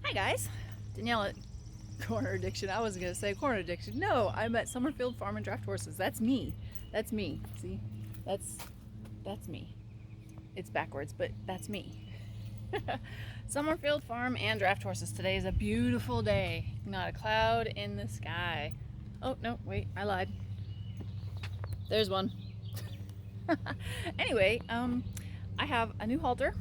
Hi guys, Danielle at Corner Addiction. I was gonna say Corner Addiction. No, I'm at Summerfield Farm and Draft Horses. That's me. That's me. See, that's me. It's backwards, but that's me. Summerfield Farm and Draft Horses. Today is a beautiful day. Not a cloud in the sky. Oh no, wait, I lied. There's one. Anyway, I have a new halter.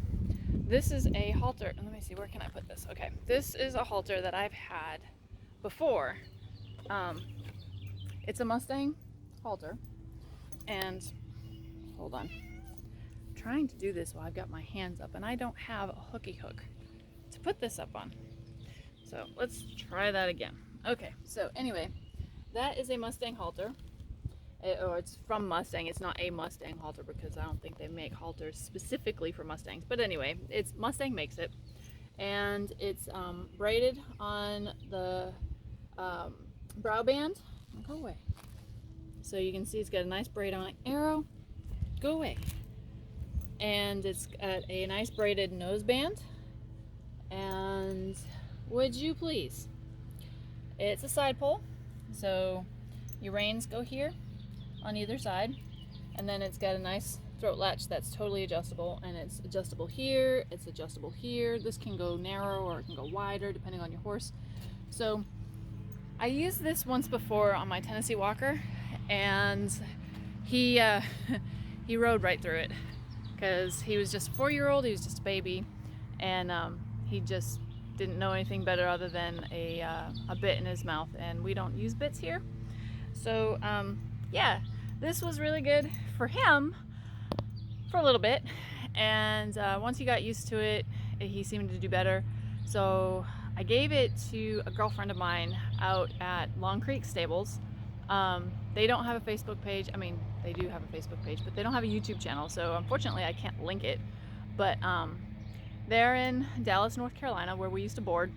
This is a halter. Let me see, where can I put this? Okay, this is a halter that I've had before. It's a Mustang halter, and hold on. I'm trying to do this while I've got my hands up, and I don't have a hooky hook to put this up on. So let's try that again. Okay, so anyway, that is a Mustang halter. Or it's from Mustang. It's not a Mustang halter because I don't think they make halters specifically for Mustangs. But anyway, it's Mustang makes it, and it's braided on the brow band. Go away. So you can see it's got a nice braid on it. Arrow, go away. And it's got a nice braided nose band. And would you please? It's a side pull, so your reins go here on either side, and then it's got a nice throat latch that's totally adjustable, and it's adjustable here, it's adjustable here. This can go narrow or it can go wider depending on your horse. So I used this once before on my Tennessee Walker, and he he rode right through it because he was just a 4-year-old. He was just a baby, and he just didn't know anything better other than a bit in his mouth, and we don't use bits here. So yeah, this was really good for him for a little bit, and once he got used to it, he seemed to do better. So I gave it to a girlfriend of mine out at Long Creek Stables. They don't have a Facebook page. I mean, they do have a Facebook page, but they don't have a YouTube channel, so unfortunately I can't link it. But they're in Dallas, North Carolina, where we used to board.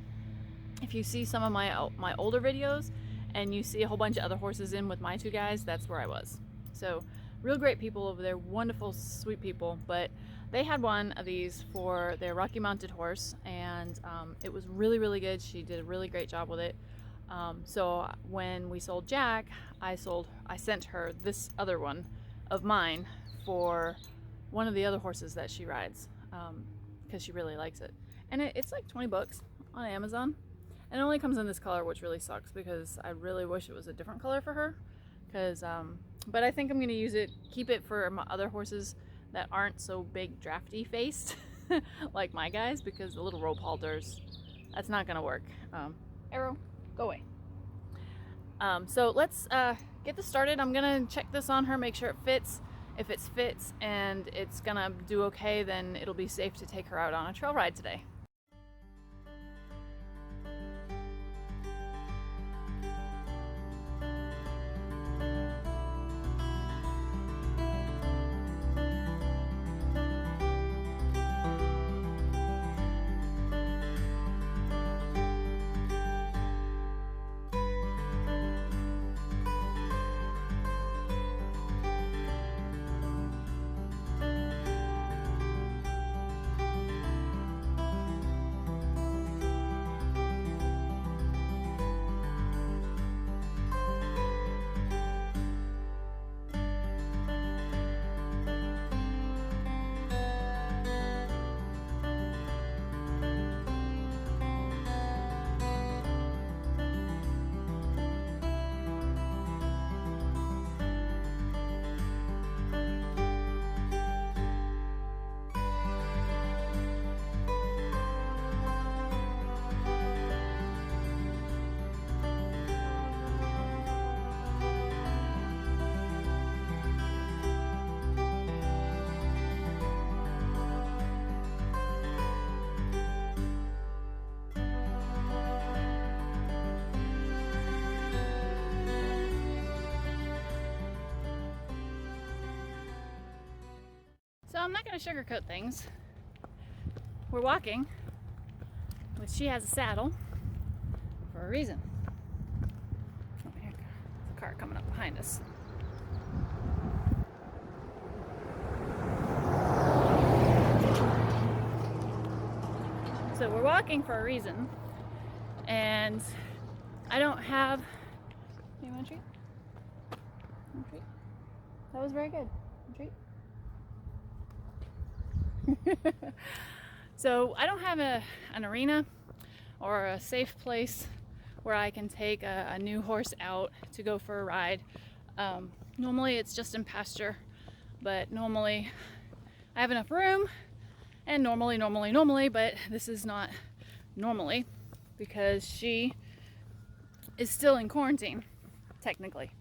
If you see some of my older videos and you see a whole bunch of other horses in with my two guys, that's where I was. So real great people over there, wonderful, sweet people. But they had one of these for their Rocky Mounted horse, and it was really, really good. She did a really great job with it. So when we sold Jack, I sent her this other one of mine for one of the other horses that she rides, because she really likes it. And it's like 20 bucks on Amazon. And it only comes in this color, which really sucks because I really wish it was a different color for her. But I think I'm going to use it, keep it for my other horses that aren't so big drafty faced like my guys, because the little rope halters, that's not going to work. Arrow, go away. So let's get this started. I'm going to check this on her, make sure it fits. If it fits and it's going to do okay, then it'll be safe to take her out on a trail ride today. So I'm not going to sugarcoat things. We're walking, which she has a saddle, for a reason. Oh, here's a car coming up behind us. So we're walking for a reason. and I don't have. You want a treat? Want a treat? That was very good. Treat. So I don't have an arena or a safe place where I can take a new horse out to go for a ride. Normally it's just in pasture, but normally I have enough room, and normally, but this is not normally because she is still in quarantine, technically.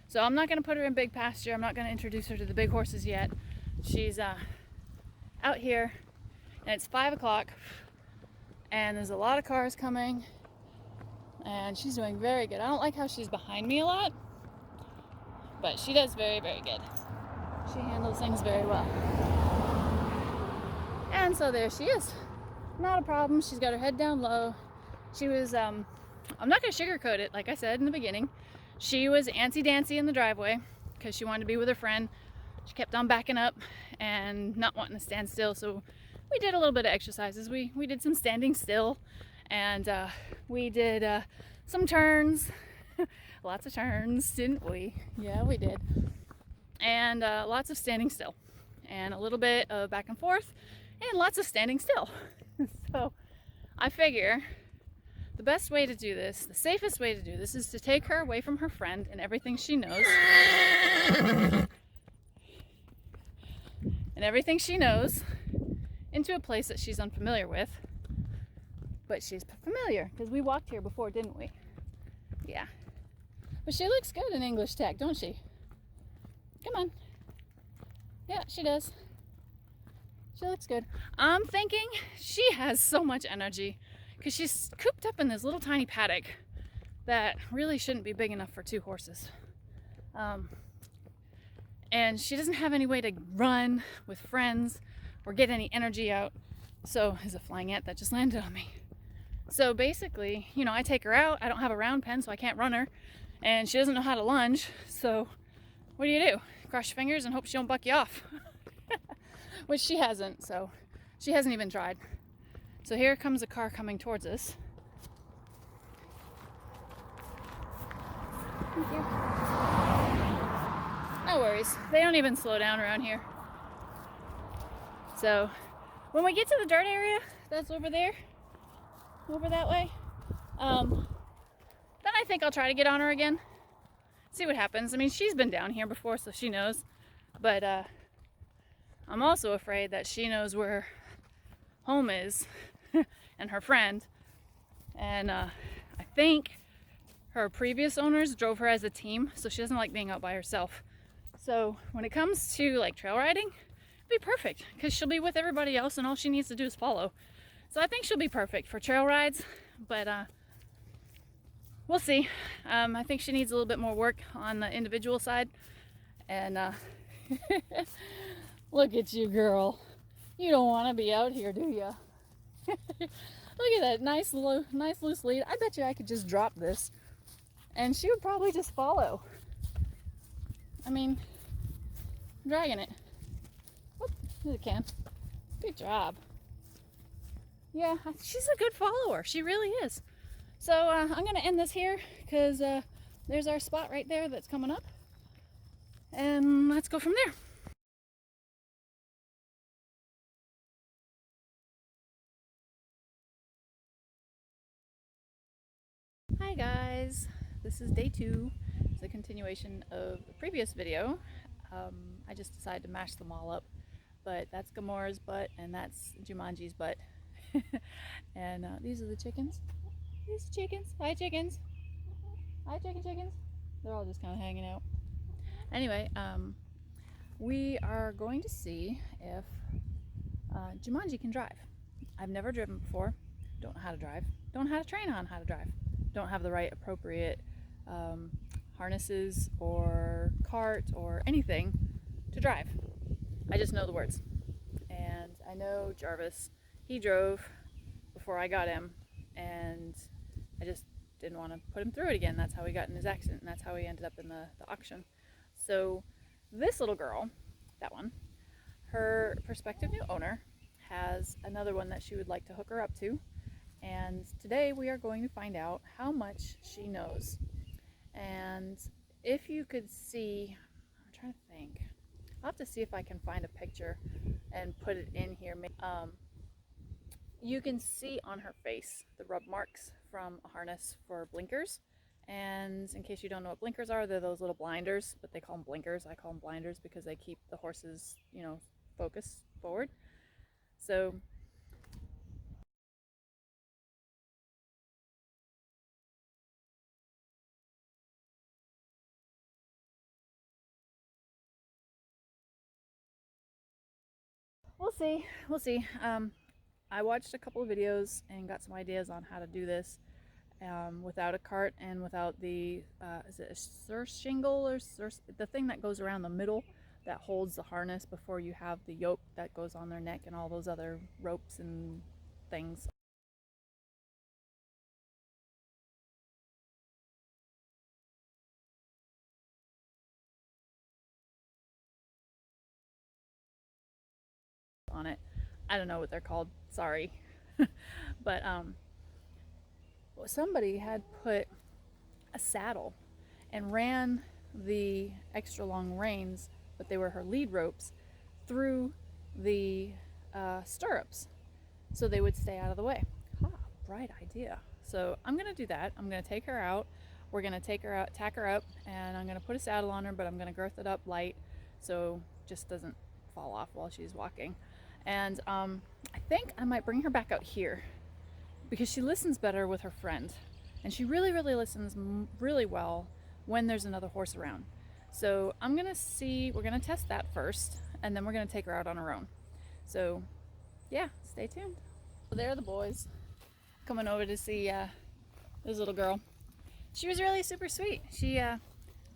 So I'm not gonna put her in big pasture. I'm not gonna introduce her to the big horses yet. She's out here, and it's 5 o'clock, and there's a lot of cars coming, and she's doing very good. I don't like how she's behind me a lot, but she does very, very good. She handles things very well. And so there she is. Not a problem. She's got her head down low. She was, I'm not gonna sugarcoat it, like I said in the beginning. She was antsy-dancy in the driveway because she wanted to be with her friend. She kept on backing up and not wanting to stand still, so we did a little bit of exercises. We did some standing still, and we did some turns. Lots of turns, didn't we? Yeah, we did. And lots of standing still, and a little bit of back and forth, and lots of standing still. So I figure the best way to do this, the safest way to do this, is to take her away from her friend and everything she knows. And everything she knows into a place that she's unfamiliar with. But she's familiar because we walked here before, didn't we? Yeah. But she looks good in English tech, don't she? Come on. Yeah, she does. She looks good. I'm thinking she has so much energy because she's cooped up in this little tiny paddock that really shouldn't be big enough for 2 horses. And she doesn't have any way to run with friends or get any energy out. So, is a flying ant that just landed on me. So basically, you know, I take her out. I don't have a round pen, so I can't run her. And she doesn't know how to lunge. So what do? Cross your fingers and hope she don't buck you off. Which she hasn't, so she hasn't even tried. So here comes a car coming towards us. Thank you. No worries. They don't even slow down around here. So when we get to the dirt area that's over there, over that way, then I think I'll try to get on her again. See what happens. I mean, she's been down here before, so she knows. But I'm also afraid that she knows where home is and her friend. And I think her previous owners drove her as a team, so she doesn't like being out by herself. So when it comes to like trail riding, it'd be perfect because she'll be with everybody else and all she needs to do is follow. So I think she'll be perfect for trail rides, but we'll see. I think she needs a little bit more work on the individual side. And look at you, girl. You don't want to be out here, do you? Look at that nice loose lead. I bet you I could just drop this and she would probably just follow. I mean, I'm dragging it. Whoop, it can. Good job. Yeah, she's a good follower. She really is. So I'm going to end this here because there's our spot right there that's coming up. And let's go from there. Hi guys, this is day 2. It's a continuation of the previous video. I just decided to mash them all up, but that's Gamora's butt and that's Jumanji's butt. And these are the chickens. These are chickens. Hi chickens. Hi chickens. They're all just kind of hanging out. Anyway, we are going to see if Jumanji can drive. I've never driven before. Don't know how to drive. Don't know how to train on how to drive. Don't have the right appropriate harnesses or cart or anything to drive. I just know the words. And I know Jarvis, he drove before I got him, and I just didn't want to put him through it again. That's how he got in his accident, and that's how he ended up in the auction. So this little girl, that one, her prospective new owner has another one that she would like to hook her up to, And today we are going to find out how much she knows. And if you could see, I'm trying to think, I'll have to see if I can find a picture and put it in here. You can see on her face the rub marks from a harness for blinkers. And in case you don't know what blinkers are, they're those little blinders, but they call them blinkers. I call them blinders because they keep the horses, focus forward. So we'll see. We'll see. I watched a couple of videos and got some ideas on how to do this without a cart and without the, is it a surce shingle or the thing that goes around the middle that holds the harness before you have the yoke that goes on their neck and all those other ropes and things on it. I don't know what they're called. Sorry. But somebody had put a saddle and ran the extra long reins, but they were her lead ropes, through the stirrups so they would stay out of the way. Bright idea. So I'm gonna do that. I'm gonna take her out. We're gonna take her out, tack her up, and I'm gonna put a saddle on her, but I'm gonna girth it up light so it just doesn't fall off while she's walking. And I think I might bring her back out here because she listens better with her friend, and she really listens really well when there's another horse around. So I'm gonna see, we're gonna test that first, and then we're gonna take her out on her own. So yeah, stay tuned. So there are the boys coming over to see this little girl. She was really super sweet. I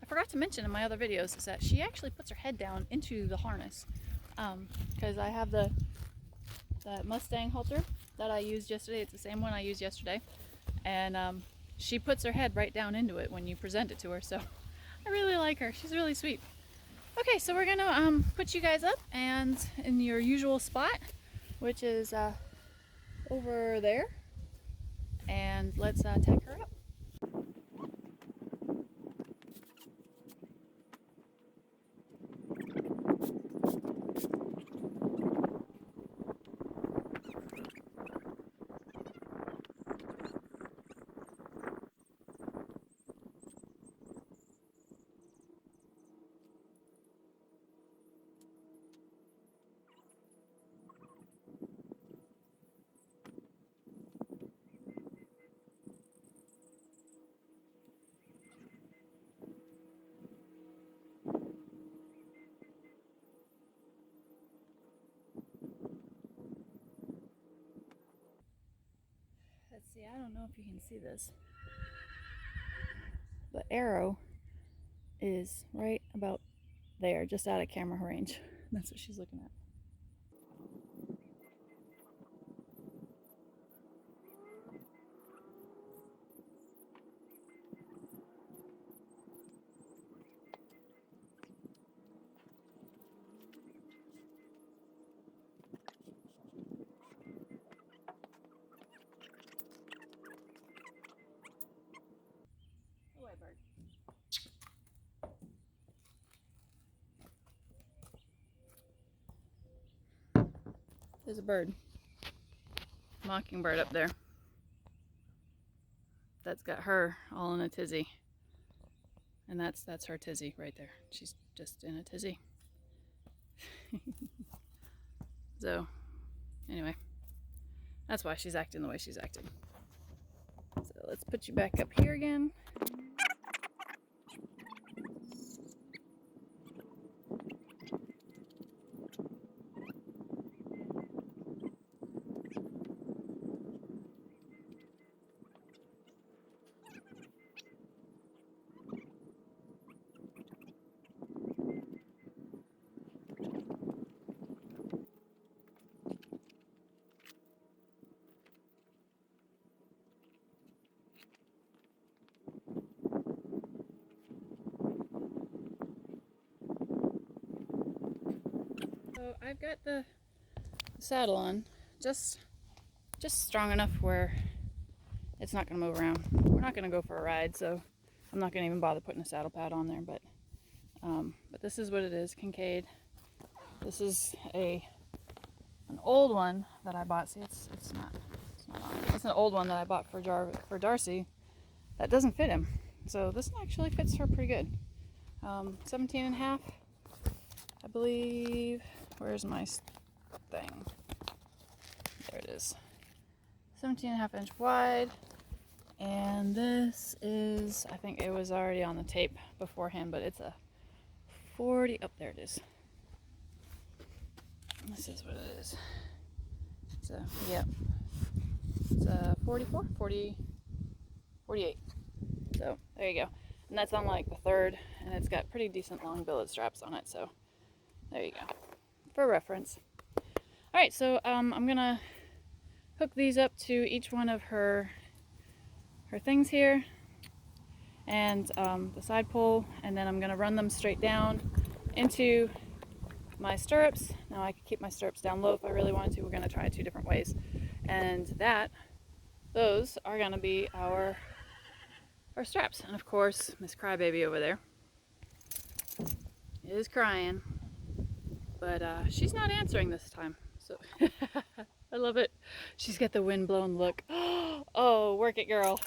forgot to mention in my other videos is that she actually puts her head down into the harness because I have that Mustang halter that I used yesterday. It's the same one I used yesterday, and she puts her head right down into it when you present it to her. So I really like her. She's really sweet. Okay, so we're gonna put you guys up and in your usual spot, which is over there, and let's tack her up. Let's see, I don't know if you can see this, but Arrow is right about there, just out of camera range. That's what she's looking at. Away, bird. There's a bird. Mockingbird up there. That's got her all in a tizzy. And that's her tizzy right there. She's just in a tizzy. So, anyway, that's why she's acting the way she's acting. So let's put you back up here again. So I've got the saddle on, just strong enough where it's not going to move around. We're not going to go for a ride, so I'm not going to even bother putting a saddle pad on there, but this is what it is, Kincaid. This is an old one that I bought. See, it's not on. It's an old one that I bought for Darcy that doesn't fit him. So this actually fits her pretty good. 17 and a half, I believe. Where's my thing? There it is. 17 and a half inch wide. And this is, I think it was already on the tape beforehand, but it's a 40. Oh, there it is. This is what it is. It's a, yeah. It's a 44, 40, 48. So there you go. And that's on like the third, and it's got pretty decent long billet straps on it. So there you go, for reference. All right, so I'm gonna hook these up to each one of her things here, and the side pole, and then I'm gonna run them straight down into my stirrups. Now I could keep my stirrups down low if I really wanted to. We're gonna try 2 different ways, and those are gonna be our straps. And of course, Miss Crybaby over there is crying, but she's not answering this time. So I love it. She's got the windblown look. Oh, work it, girl.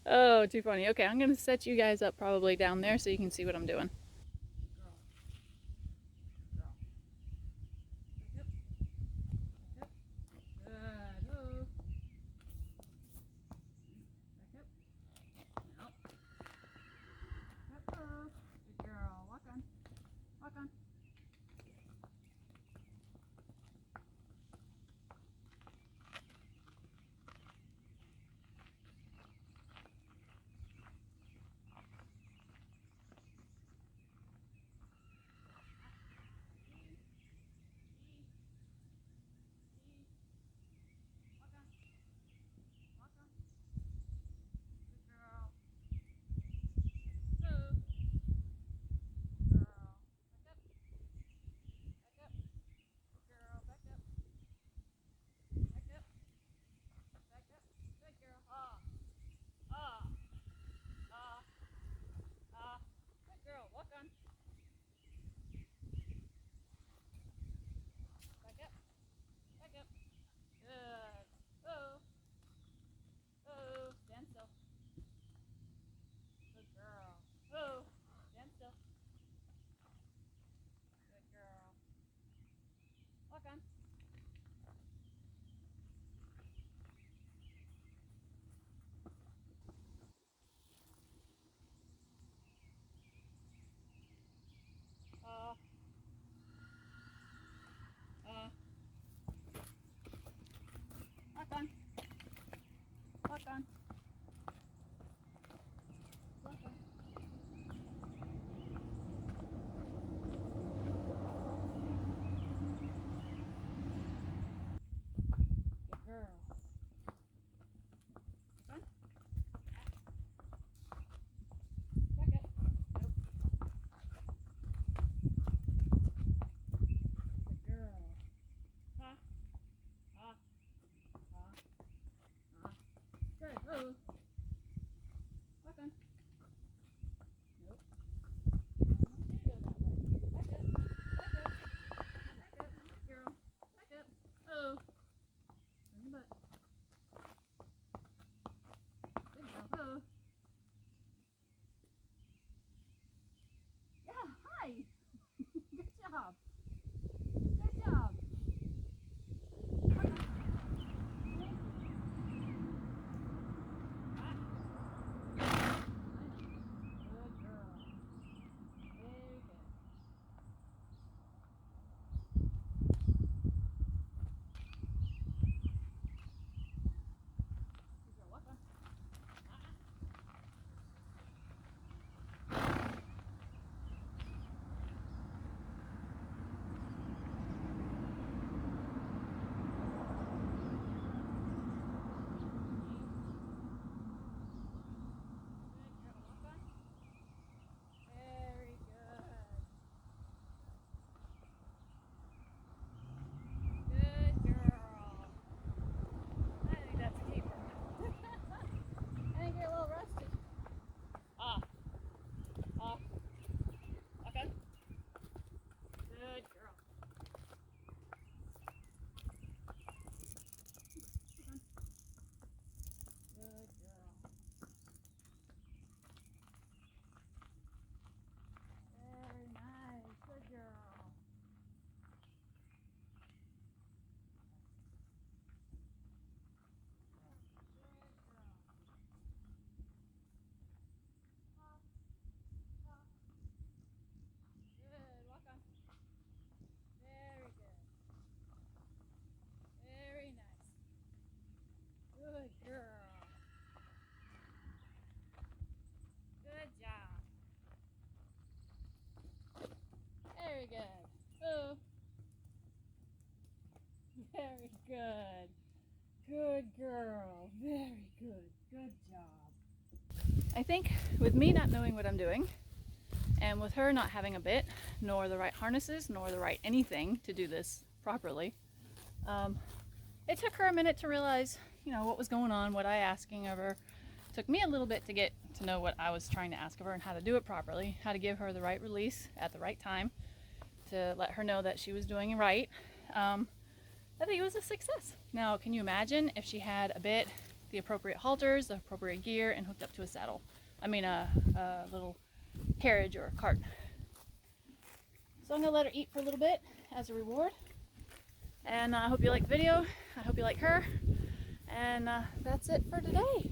Oh, too funny. Okay, I'm gonna set you guys up probably down there so you can see what I'm doing. Good girl. Very good. Good job. I think with me not knowing what I'm doing, and with her not having a bit, nor the right harnesses, nor the right anything to do this properly, it took her a minute to realize, you know, what was going on, what I asking of her. It took me a little bit to get to know what I was trying to ask of her and how to do it properly, how to give her the right release at the right time to let her know that she was doing it right. I think it was a success. Now, can you imagine if she had a bit, the appropriate halters, the appropriate gear, and hooked up to a saddle? I mean, a little carriage or a cart. So I'm gonna let her eat for a little bit as a reward. And I hope you like the video. I hope you like her. And that's it for today.